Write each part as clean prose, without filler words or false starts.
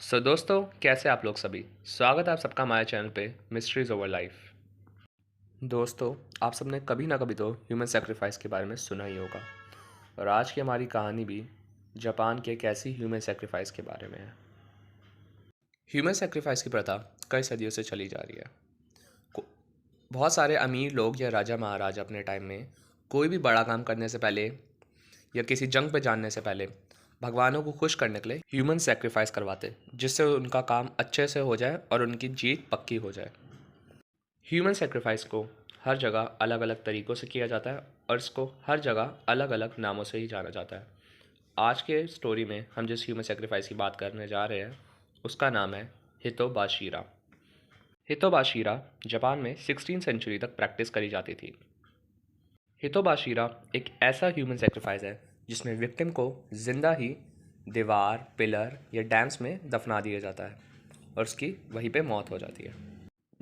दोस्तों, कैसे आप लोग सभी। स्वागत है आप सबका हमारे चैनल पे मिस्ट्रीज ओवर लाइफ। दोस्तों, आप सबने कभी ना कभी तो ह्यूमन सेक्रीफाइस के बारे में सुना ही होगा। और आज की हमारी कहानी भी जापान के एक ऐसी ह्यूमन सेक्रीफाइस के बारे में है। ह्यूमन सेक्रीफाइस की प्रथा कई सदियों से चली जा रही है। को- बहुत सारे अमीर लोग या राजा महाराजा अपने टाइम में कोई भी बड़ा काम करने से पहले या किसी जंग पे जाने से पहले भगवानों को खुश करने के लिए ह्यूमन सेक्रीफाइस करवाते, जिससे उनका काम अच्छे से हो जाए और उनकी जीत पक्की हो जाए। ह्यूमन सेक्रीफाइस को हर जगह अलग अलग तरीक़ों से किया जाता है और इसको हर जगह अलग अलग नामों से ही जाना जाता है। आज के स्टोरी में हम जिस ह्यूमन सेक्रीफाइस की बात करने जा रहे हैं उसका नाम है हितोबाशिरा। हितोबाशिरा जापान में 16 सेंचुरी तक प्रैक्टिस करी जाती थी। हितोबाशिरा एक ऐसा ह्यूमन सेक्रीफाइस है जिसमें विक्टिम को जिंदा ही दीवार, पिलर या डैम्स में दफना दिया जाता है और उसकी वहीं पे मौत हो जाती है।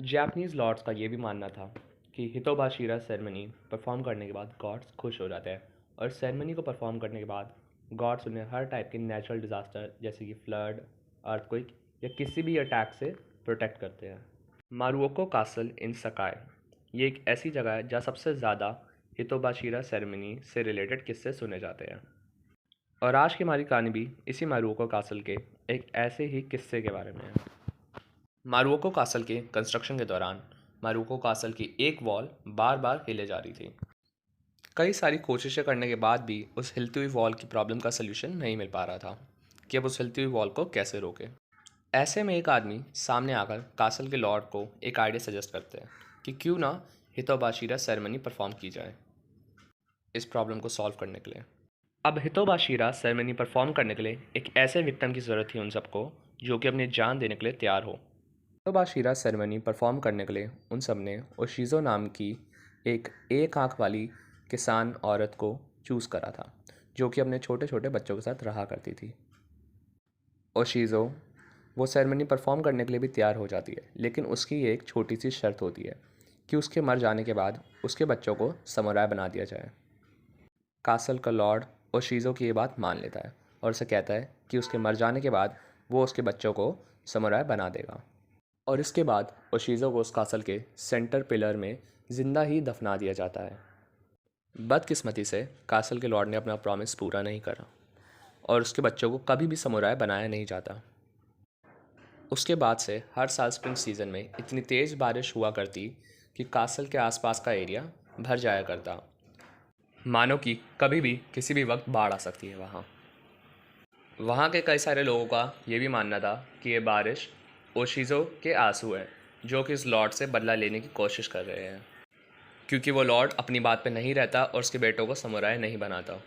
जापानीज़ लॉर्ड्स का ये भी मानना था कि हितोबाशिरा सेरेमनी परफॉर्म करने के बाद गॉड्स खुश हो जाते हैं और सेरेमनी को परफॉर्म करने के बाद गॉड्स उन्हें हर टाइप के नेचुरल डिज़ास्टर जैसे कि फ्लड, अर्थक्वेक या किसी भी अटैक से प्रोटेक्ट करते हैं। मारुओको कासल इन सकाई ये एक ऐसी जगह है जहाँ सबसे ज़्यादा हितोबाशिरा सेरेमनी से रिलेटेड किस्से सुने जाते हैं। और आज की हमारी कहानी भी इसी मारुओको कासल के एक ऐसे ही किस्से के बारे में है। मारुओको कासल के कंस्ट्रक्शन के दौरान मारुओको कासल की एक वॉल बार बार हिले जा रही थी। कई सारी कोशिशें करने के बाद भी उस हिलती हुई वॉल की प्रॉब्लम का सलूशन नहीं मिल पा रहा था कि अब उस हिलती हुई वॉल को कैसे रोके। ऐसे में एक आदमी सामने आकर कासल के लॉर्ड को एक आइडिया सजेस्ट करते हैं कि क्यों ना हितोबाशिरा सेरेमनी परफॉर्म की जाए इस प्रॉब्लम को सॉल्व करने के लिए। अब हितोबाशिरा सेरेमनी परफॉर्म करने के लिए एक ऐसे विक्टिम की ज़रूरत थी उन सबको जो कि अपनी जान देने के लिए तैयार हो। हितोबाशिरा सेरेमनी परफॉर्म करने के लिए उन सब ने ओशिज़ो नाम की एक आंख वाली किसान औरत को चूज़ करा था जो कि अपने छोटे छोटे बच्चों के साथ रहा करती थी। ओशिज़ो वो सेरेमनी परफॉर्म करने के लिए भी तैयार हो जाती है, लेकिन उसकी एक छोटी सी शर्त होती है कि उसके मर जाने के बाद उसके बच्चों को समुराई बना दिया जाए। कासल का लॉर्ड ओशिज़ो की ये बात मान लेता है और उसे कहता है कि उसके मर जाने के बाद वो उसके बच्चों को समुराई बना देगा। और इसके बाद ओशिज़ो को उस कासल के सेंटर पिलर में ज़िंदा ही दफना दिया जाता है। बदकिस्मती से कासल के लॉर्ड ने अपना प्रॉमिस पूरा नहीं करा और उसके बच्चों को कभी भी समुराई बनाया नहीं जाता। उसके बाद से हर साल स्प्रिंग सीज़न में इतनी तेज़ बारिश हुआ करती कि कासल के आसपास का एरिया भर जाया करता, मानो कि कभी भी किसी भी वक्त बाढ़ आ सकती है। वहाँ के कई सारे लोगों का ये भी मानना था कि ये बारिश ओशिज़ो के आंसू है जो कि इस लॉर्ड से बदला लेने की कोशिश कर रहे हैं, क्योंकि वो लॉर्ड अपनी बात पे नहीं रहता और उसके बेटों को समुराई नहीं बनाता।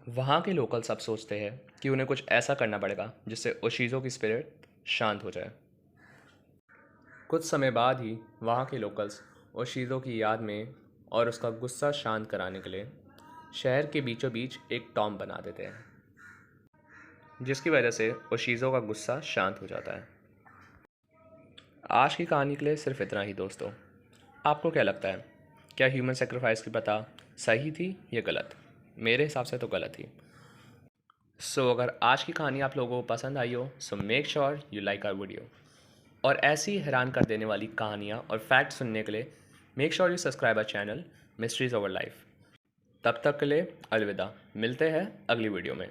वहाँ के लोकल सब सोचते हैं कि उन्हें कुछ ऐसा करना पड़ेगा जिससे ओशिज़ो की स्पिरिट शांत हो जाए। कुछ समय बाद ही वहाँ के लोकल्स ओशिज़ो की याद में और उसका गुस्सा शांत कराने के लिए शहर के बीचों बीच एक टॉम बना देते हैं, जिसकी वजह से ओशिज़ो का गुस्सा शांत हो जाता है। आज की कहानी के लिए सिर्फ इतना ही दोस्तों। आपको क्या लगता है, क्या ह्यूमन सेक्रीफाइस की प्रथा सही थी या गलत? मेरे हिसाब से तो गलत थी। अगर आज की कहानी आप लोगों को पसंद आई हो so make sure you like our video. और ऐसी हैरान कर देने वाली कहानियाँ और फैक्ट सुनने के लिए make sure you subscribe our channel mysteries over life. तब तक के लिए अलविदा, मिलते हैं अगली वीडियो में।